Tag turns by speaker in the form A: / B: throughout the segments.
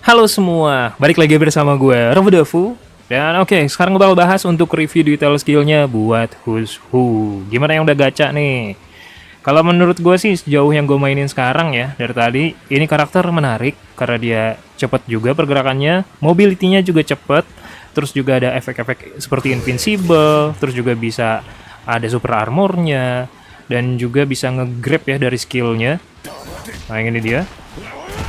A: Halo semua, balik lagi bersama gue, Robodafu. Dan oke, sekarang gue bakal bahas untuk review detail skillnya buat Who's Who. Gimana yang udah gacha nih? Kalau menurut gue sih, sejauh yang gue mainin sekarang ya, dari tadi, ini karakter menarik, karena dia cepet juga pergerakannya, mobility-nya juga cepet, terus juga ada efek-efek seperti invincible, terus juga bisa ada super armornya, dan juga bisa nge-grab ya dari skillnya. Nah ini dia.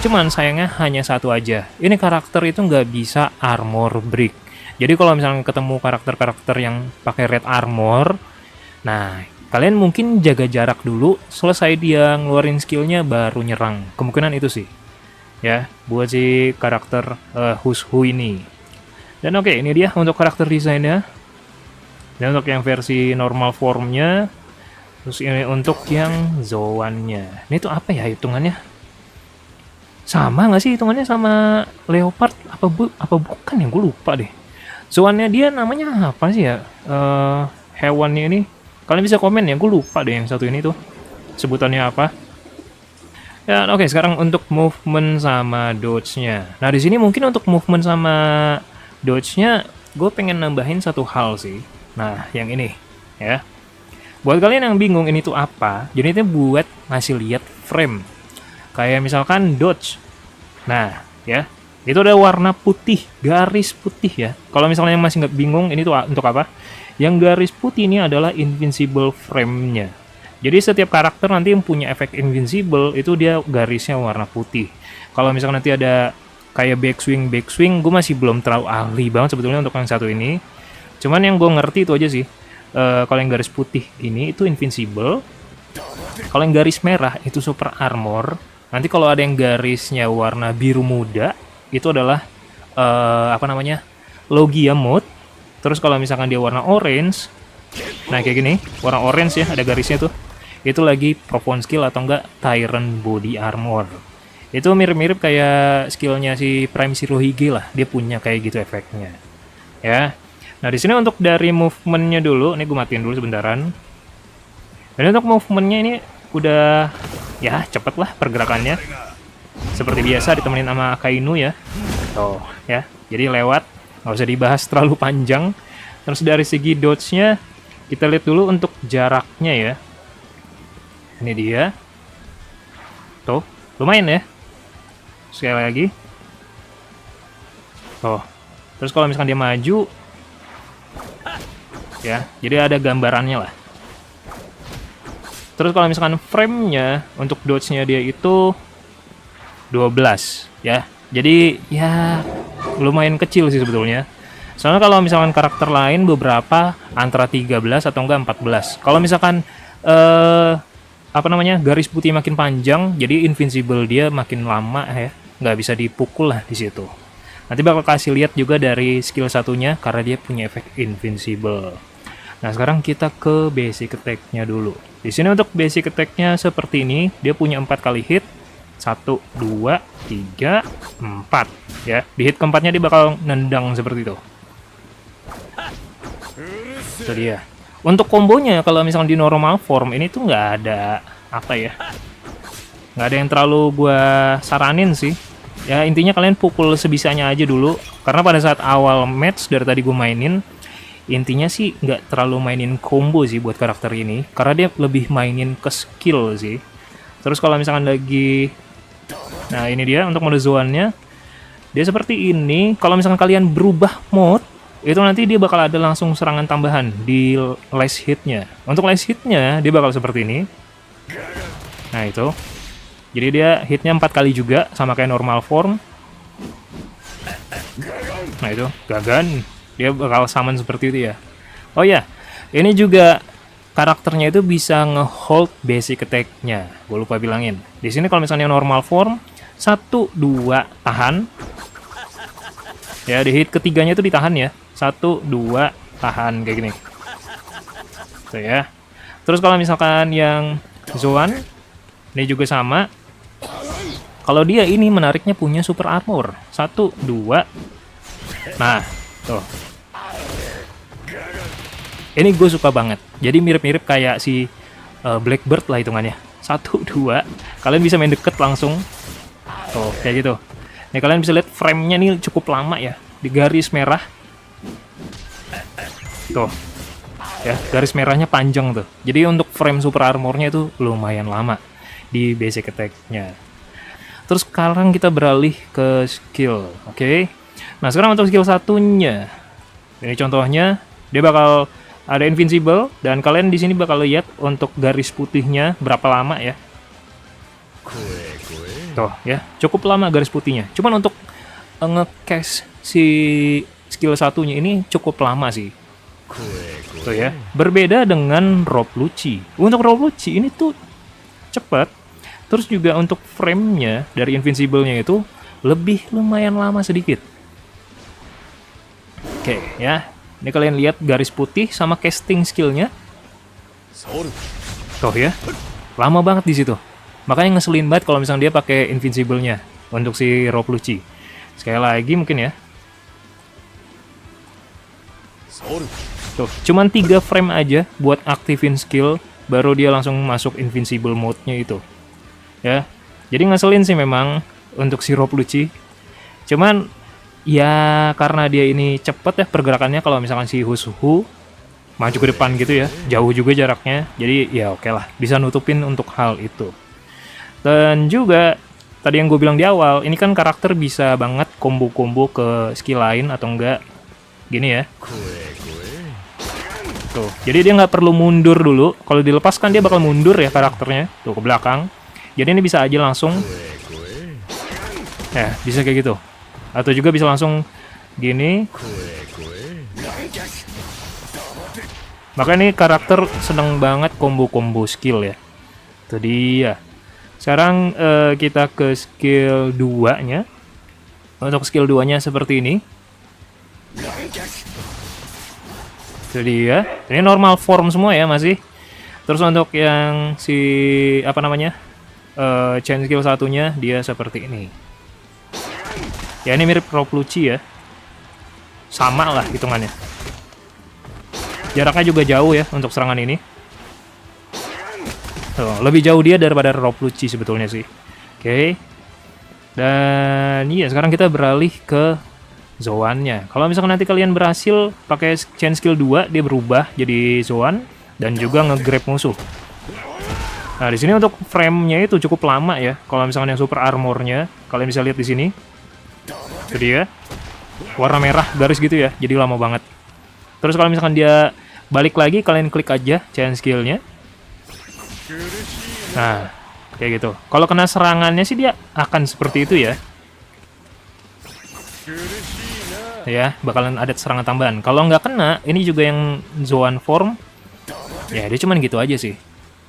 A: Cuman sayangnya hanya satu aja. Ini karakter itu nggak bisa armor break. Jadi kalau misalnya ketemu karakter-karakter yang pakai red armor, nah kalian mungkin jaga jarak dulu, selesai dia ngeluarin skillnya baru nyerang. Kemungkinan itu sih. Ya, buat si karakter Who's Who ini. Dan oke, ini dia untuk karakter desainnya. Dan untuk yang versi normal formnya, terus ini untuk yang Zoan-nya. Ini tuh apa ya hitungannya? Sama nggak sih hitungannya sama leopard? Apa bukan ya? Gue lupa deh. Zoannya dia namanya apa sih ya? Hewannya ini. Kalian bisa komen ya, gue lupa deh yang satu ini tuh. Sebutannya apa? Ya, oke, sekarang untuk movement sama dodge-nya. Nah, di sini mungkin untuk movement sama dodge-nya, gue pengen nambahin satu hal sih. Nah, yang ini, ya. Buat kalian yang bingung ini tuh apa, jadi itu buat ngasih lihat frame. Kayak misalkan dodge. Nah, ya, itu ada warna putih, garis putih ya. Kalau misalnya masih nggak bingung, ini tuh untuk apa? Yang garis putih ini adalah invincible frame-nya. Jadi setiap karakter nanti yang punya efek invincible itu dia garisnya warna putih. Kalau misalnya nanti ada kayak backswing, gue masih belum terlalu ahli banget sebetulnya untuk yang satu ini. Cuman yang gue ngerti itu aja sih. Kalau yang garis putih ini itu invincible. Kalau yang garis merah itu super armor. Nanti kalau ada yang garisnya warna biru muda, itu adalah apa namanya? Logia mode. Terus kalau misalkan dia warna orange, nah kayak gini, warna orange ya, ada garisnya tuh. Itu lagi profound skill atau enggak Tyrant Body Armor. Itu mirip-mirip kayak skillnya si Prime Shirohige lah, dia punya kayak gitu efeknya. Ya. Nah, di sini untuk dari movementnya dulu, ini gue matiin dulu sebentaran. Dan untuk movementnya ini udah ya cepet lah pergerakannya, seperti biasa ditemenin sama Akainu ya. Tuh ya, jadi lewat, nggak usah dibahas terlalu panjang. Terus dari segi dodge-nya kita lihat dulu untuk jaraknya ya. Ini dia, tuh lumayan ya. Sekali lagi, tuh. Terus kalau misalkan dia maju ya, jadi ada gambarannya lah. Terus kalau misalkan frame-nya untuk dodge-nya dia itu 12 ya. Jadi ya lumayan kecil sih sebetulnya. Soalnya kalau misalkan karakter lain beberapa antara 13 atau enggak 14. Kalau misalkan apa namanya? Garis putih makin panjang, jadi invincible dia makin lama ya. Nggak bisa dipukul lah di situ. Nanti bakal kasih lihat juga dari skill satunya karena dia punya efek invincible. Nah, sekarang kita ke basic attack-nya dulu. Di sini untuk basic attack-nya seperti ini, dia punya 4 kali hit. 1, 2, 3, 4. Ya, di hit keempatnya dia bakal nendang seperti itu. Itu dia. Untuk kombonya, kalau misalnya di normal form, ini tuh nggak ada, apa ya, nggak ada yang terlalu gue saranin sih. Ya, intinya kalian pukul sebisanya aja dulu. Karena pada saat awal match, dari tadi gue mainin, intinya sih nggak terlalu mainin combo sih buat karakter ini, karena dia lebih mainin ke skill sih. Terus kalau misalkan lagi, nah ini dia untuk mode Zoan-nya, dia seperti ini. Kalau misalkan kalian berubah mode, itu nanti dia bakal ada langsung serangan tambahan di last hit-nya. Untuk last hit-nya dia bakal seperti ini. Nah itu, jadi dia hitnya 4 kali juga sama kayak normal form. Nah itu, Gagan. Dia bakal summon seperti itu ya. Oh ya, ini juga karakternya itu bisa nge-hold basic attack-nya. Gue lupa bilangin. Di sini kalau misalnya normal form, 1, 2, tahan. Ya, di hit ketiganya itu ditahan ya. 1, 2, tahan kayak gini. Tuh ya. Terus kalau misalkan yang Zoan, ini juga sama. Kalau dia ini menariknya punya super armor. 1, 2. Nah, tuh. Ini gue suka banget. Jadi mirip-mirip kayak si Blackbird lah hitungannya. 1, 2. Kalian bisa main deket langsung. Tuh, kayak gitu. Nih kalian bisa lihat frame-nya nih cukup lama ya, di garis merah. Tuh. Ya, garis merahnya panjang tuh. Jadi untuk frame super armornya itu lumayan lama di basic attack-nya. Terus sekarang kita beralih ke skill, oke? Nah, sekarang untuk skill satunya. Ini contohnya, dia bakal ada invincible dan kalian di sini bakal lihat untuk garis putihnya berapa lama ya. Tuh ya, cukup lama garis putihnya. Cuman untuk nge-cast si skill satunya ini cukup lama sih. Tuh ya, berbeda dengan Rob Lucci. Untuk Rob Lucci ini tuh cepat. Terus juga untuk frame-nya dari invincible-nya itu lebih lumayan lama sedikit. Oke ya, ini kalian lihat garis putih sama casting skill-nya. Tuh ya, lama banget di situ. Makanya ngeselin banget kalau misalnya dia pakai invincible-nya untuk si Rob Lucci. Sekali lagi mungkin ya. Tuh, cuman 3 frame aja buat aktifin skill, baru dia langsung masuk invincible mode-nya itu. Ya, jadi ngeselin sih memang untuk si Rob Lucci. Cuman ya karena dia ini cepet ya pergerakannya, kalau misalkan si Who's Who maju ke depan gitu ya, jauh juga jaraknya. Jadi ya oke lah, bisa nutupin untuk hal itu. Dan juga tadi yang gue bilang di awal, ini kan karakter bisa banget combo-combo ke skill lain atau enggak gini ya. Tuh, jadi dia nggak perlu mundur dulu. Kalau dilepaskan dia bakal mundur ya karakternya. Tuh, ke belakang. Jadi ini bisa aja langsung. Ya, bisa kayak gitu. Atau juga bisa langsung gini. Maka ini karakter seneng banget combo-combo skill ya. Itu dia. Sekarang kita ke skill 2-nya. Untuk skill 2-nya seperti ini. Itu dia. Ini normal form semua ya masih. Terus untuk yang si apa namanya? Chain skill satunya dia seperti ini. Ya ini mirip Rob Lucci ya. Sama lah hitungannya. Jaraknya juga jauh ya untuk serangan ini. Tuh, lebih jauh dia daripada Rob Lucci sebetulnya sih. Oke. Dan iya sekarang kita beralih ke Zoan-nya. Kalau misalkan nanti kalian berhasil pakai chain skill 2, dia berubah jadi Zoan dan juga nge-grab musuh. Nah, di sini untuk frame-nya itu cukup lama ya. Kalau misalkan yang super armor-nya, kalian bisa lihat di sini. Itu dia. Warna merah garis gitu ya. Jadi lama banget. Terus kalau misalkan dia balik lagi, kalian klik aja chain skill-nya. Nah, kayak gitu. Kalau kena serangannya sih dia akan seperti itu ya. Ya, bakalan ada serangan tambahan. Kalau nggak kena, ini juga yang Zoan form. Ya, dia cuman gitu aja sih.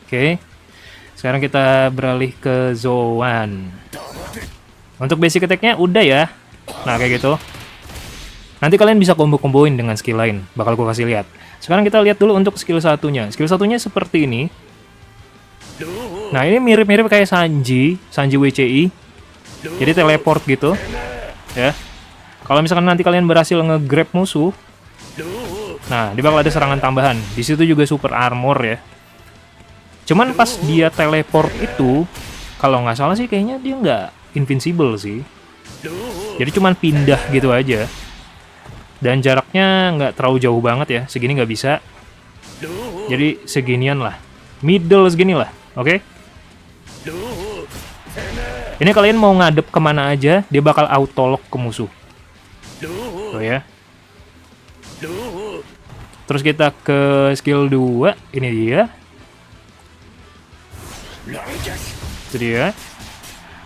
A: Oke. Sekarang kita beralih ke Zoan. Untuk basic attack-nya udah ya. Nah, kayak gitu. Nanti kalian bisa combo-comboin dengan skill lain. Bakal gue kasih lihat. Sekarang kita lihat dulu untuk skill satunya. Skill satunya seperti ini. Nah, ini mirip-mirip kayak Sanji WCI. Jadi teleport gitu. Ya. Kalau misalkan nanti kalian berhasil nge-grab musuh, nah, dia bakal ada serangan tambahan. Di situ juga super armor ya. Cuman pas dia teleport itu, kalau nggak salah sih kayaknya dia nggak invincible sih. Jadi cuman pindah gitu aja. Dan jaraknya nggak terlalu jauh banget ya. Segini nggak bisa. Jadi seginian lah. Middle segini lah. Oke? Ini kalian mau ngadep kemana aja, dia bakal auto-lock ke musuh. Tuh ya. Terus kita ke skill 2. Ini dia. Itu dia.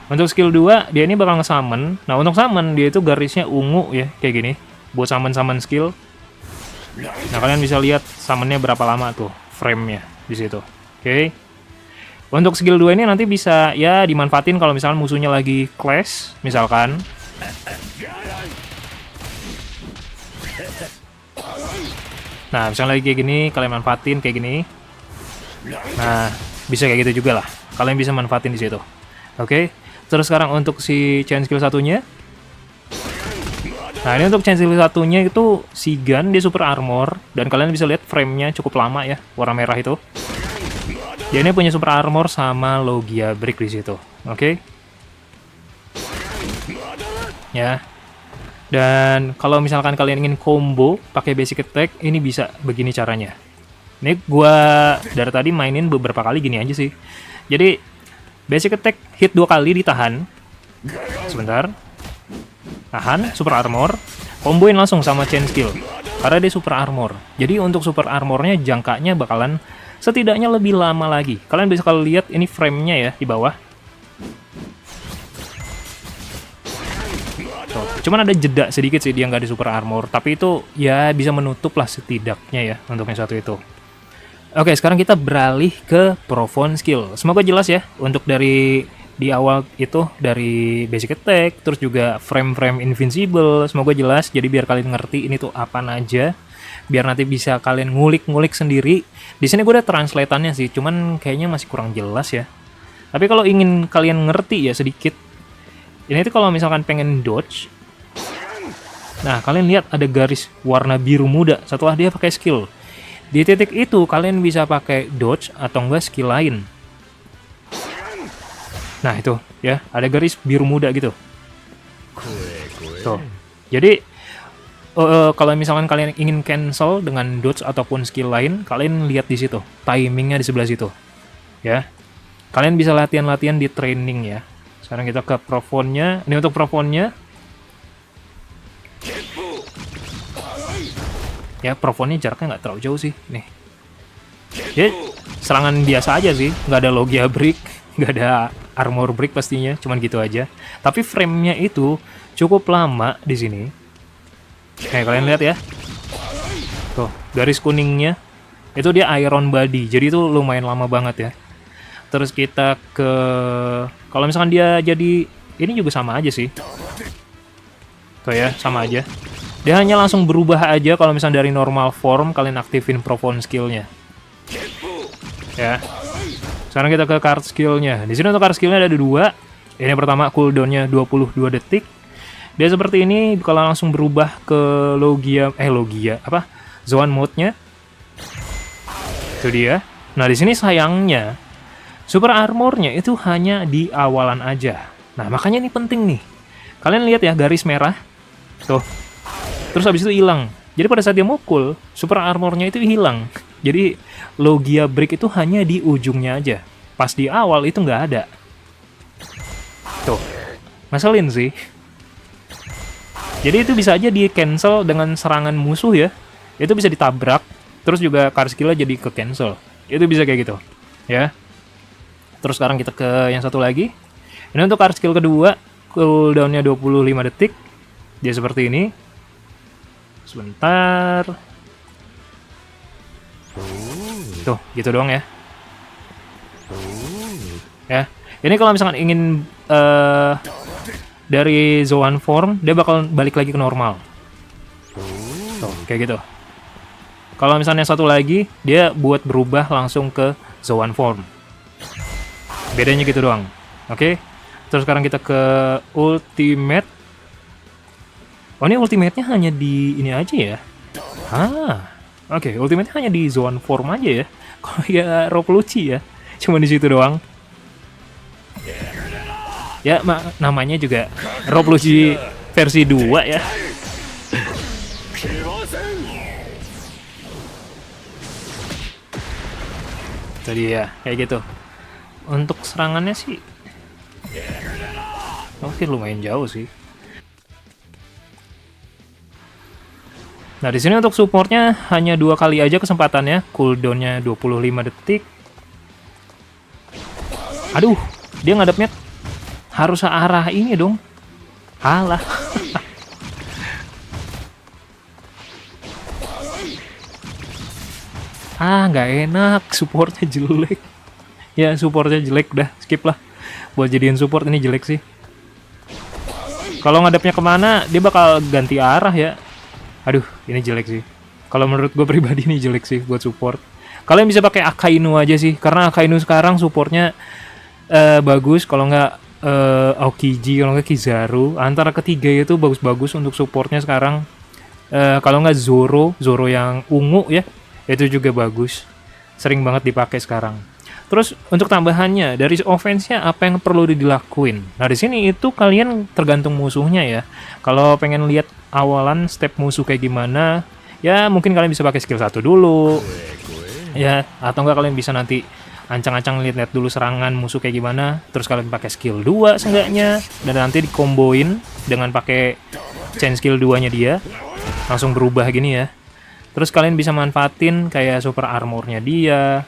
A: Untuk skill 2, dia ini bakal nge-summon. Nah, untuk summon, dia itu garisnya ungu ya. Kayak gini. Buat summon-summon skill. Nah, kalian bisa lihat summonnya berapa lama tuh. Frame-nya di situ. Oke. Untuk skill 2 ini nanti bisa ya dimanfaatin kalau misalkan musuhnya lagi clash. Misalkan. Nah, misalnya lagi kayak gini, kalian manfaatin kayak gini. Nah, bisa kayak gitu juga lah. Kalian bisa manfaatin di situ. Oke. Terus sekarang untuk si chain skill satunya. Nah, ini untuk chain skill satunya itu si Gun, dia super armor. Dan kalian bisa lihat frame-nya cukup lama ya, warna merah itu. Dia ini punya super armor sama Logia Brick di situ. Oke. ya. Dan kalau misalkan kalian ingin combo pakai basic attack, ini bisa begini caranya. Ini gua dari tadi mainin beberapa kali gini aja sih. Jadi basic attack hit 2 kali ditahan. Sebentar. Tahan, super armor, comboin langsung sama chain skill. Karena dia super armor. Jadi untuk super armornya jangkanya bakalan setidaknya lebih lama lagi. Kalian bisa kalau lihat ini frame-nya ya di bawah. Tuh, cuman ada jeda sedikit sih dia nggak di super armor, tapi itu ya bisa menutup lah setidaknya ya untuk yang satu itu. Oke, sekarang kita beralih ke Profound skill. Semoga jelas ya untuk dari di awal itu dari basic attack, terus juga frame-frame invincible, semoga jelas. Jadi biar kalian ngerti ini tuh apa aja, biar nanti bisa kalian ngulik-ngulik sendiri. Di sini gue udah translatannya sih, cuman kayaknya masih kurang jelas ya. Tapi kalau ingin kalian ngerti ya sedikit, ini tuh kalau misalkan pengen dodge, nah kalian lihat ada garis warna biru muda setelah dia pakai skill. Di titik itu kalian bisa pakai dodge atau enggak skill lain. Nah itu ya, ada garis biru muda gitu. Tuh. Jadi kalau misalkan kalian ingin cancel dengan dodge ataupun skill lain, kalian lihat di situ, timingnya di sebelah situ. Ya. Kalian bisa latihan-latihan di training ya. Sekarang kita ke Profound-nya. Ini untuk Profound-nya. Ya, Profound-nya jaraknya nggak terlalu jauh sih. Nih. Ya, serangan biasa aja sih. Nggak ada Logia Brick, nggak ada Armor Brick pastinya. Cuman gitu aja. Tapi frame-nya itu cukup lama di sini. Kalian lihat ya. Tuh, garis kuningnya. Itu dia Iron Body. Jadi itu lumayan lama banget ya. Terus kita ke... Kalau misalkan dia jadi... Ini juga sama aja sih. Tuh ya, sama aja. Dia hanya langsung berubah aja kalau misalnya dari normal form kalian aktifin Profound skill-nya. Ya. Sekarang kita ke card skill-nya. Di sini untuk card skill-nya ada 2. Ini pertama cooldown-nya 22 detik. Dia seperti ini kalau langsung berubah ke Logia... Zone mode-nya. Itu dia. Nah, di sini sayangnya super armornya itu hanya di awalan aja. Nah, makanya ini penting nih. Kalian lihat ya garis merah. Tuh. Terus habis itu hilang. Jadi pada saat dia mukul, super armornya itu hilang. Jadi Logia Brick itu hanya di ujungnya aja. Pas di awal itu nggak ada. Tuh. Ngeselin sih. Jadi itu bisa aja di cancel dengan serangan musuh ya. Itu bisa ditabrak. Terus juga card skill-nya jadi ke cancel. Itu bisa kayak gitu. Ya. Terus sekarang kita ke yang satu lagi. Ini untuk card skill kedua, cooldown-nya 25 detik. Dia seperti ini. Sebentar. Tuh, gitu doang ya. Ya, ini kalau misalkan ingin dari zone form, dia bakal balik lagi ke normal. Tuh, kayak gitu. Kalau misalnya satu lagi, dia buat berubah langsung ke zone form. Bedanya gitu doang. Oke. Terus sekarang kita ke ultimate. Oh, ini ultimate-nya hanya di ini aja ya. Oke, ultimate-nya hanya di zone form aja ya. Kalau ya Rob Lucci ya. Cuma di situ doang. Ya, namanya juga Rob Lucci versi 2 ya. Tadi ya, kayak gitu. Untuk serangannya sih oke, lumayan jauh sih. Nah, di sini untuk supportnya hanya 2 kali aja kesempatannya, cooldown-nya 25 detik. Aduh, dia ngadepnya harus arah ini dong. Alah. Nggak enak, supportnya jelek. Ya, supportnya jelek, udah skip lah. Buat jadiin support ini jelek sih. Kalau ngadepnya kemana, dia bakal ganti arah ya. Aduh, ini jelek sih. Kalau menurut gue pribadi ini jelek sih buat support. Kalian bisa pakai Akainu aja sih, karena Akainu sekarang supportnya bagus. Kalau nggak Aokiji, kalau nggak Kizaru, antara ketiga itu bagus-bagus untuk supportnya sekarang. Kalau nggak Zoro yang ungu ya, itu juga bagus. Sering banget dipakai sekarang. Terus untuk tambahannya dari offense-nya apa yang perlu dilakuin? Nah di sini itu kalian tergantung musuhnya ya. Kalau pengen lihat awalan step musuh kayak gimana, ya mungkin kalian bisa pakai skill 1 dulu. Ya, atau enggak kalian bisa nanti ancang-ancang lihat dulu serangan musuh kayak gimana, terus kalian pakai skill 2 seenggaknya, dan nanti dikomboin dengan pakai chain skill 2-nya dia, langsung berubah gini ya. Terus kalian bisa manfaatin kayak super armornya dia,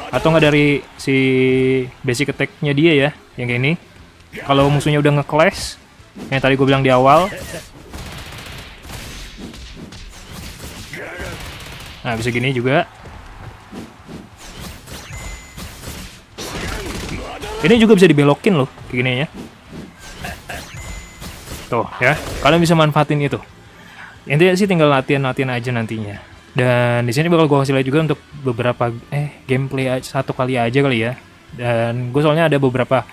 A: atau enggak dari si basic attack-nya dia ya, yang kayak ini. Kalau musuhnya udah nge-clash, yang tadi gue bilang di awal, nah bisa gini juga. Ini juga bisa dibelokin loh, kayak gini ya. Tuh ya, kalian bisa manfaatin itu. Intinya sih tinggal latihan-latihan aja nantinya. Dan di sini bakal gue kasih lihat juga untuk beberapa gameplay satu kali aja kali ya. Dan gue soalnya ada beberapa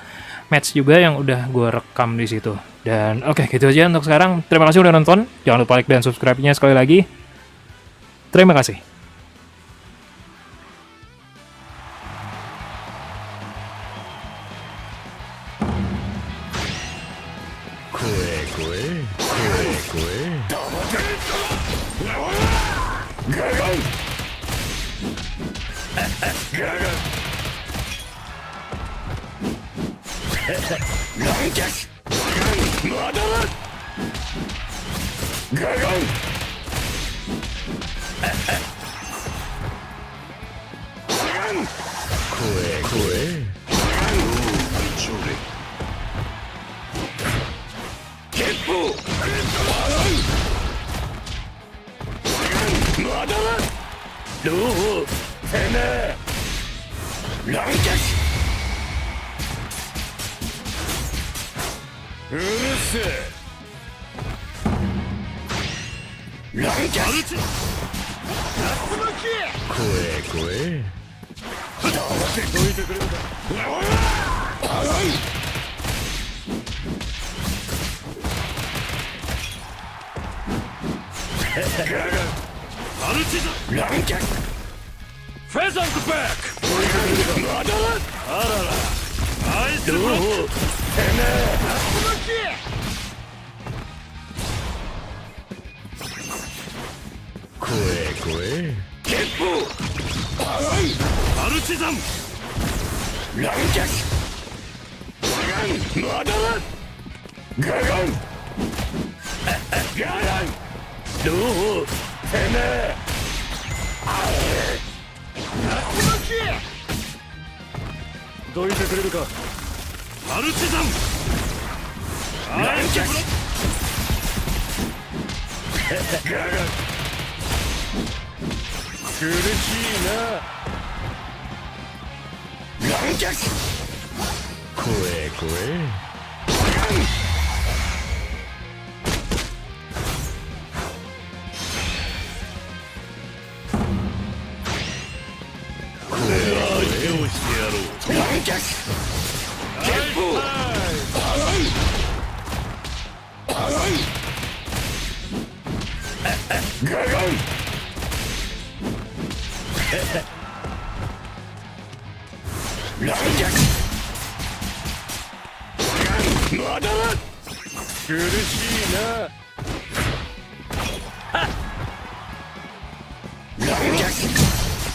A: match juga yang udah gue rekam di situ. Dan oke, gitu aja untuk sekarang. Terima kasih udah nonton. Jangan lupa like dan subscribe-nya sekali lagi. Terima kasih.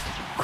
B: Quick,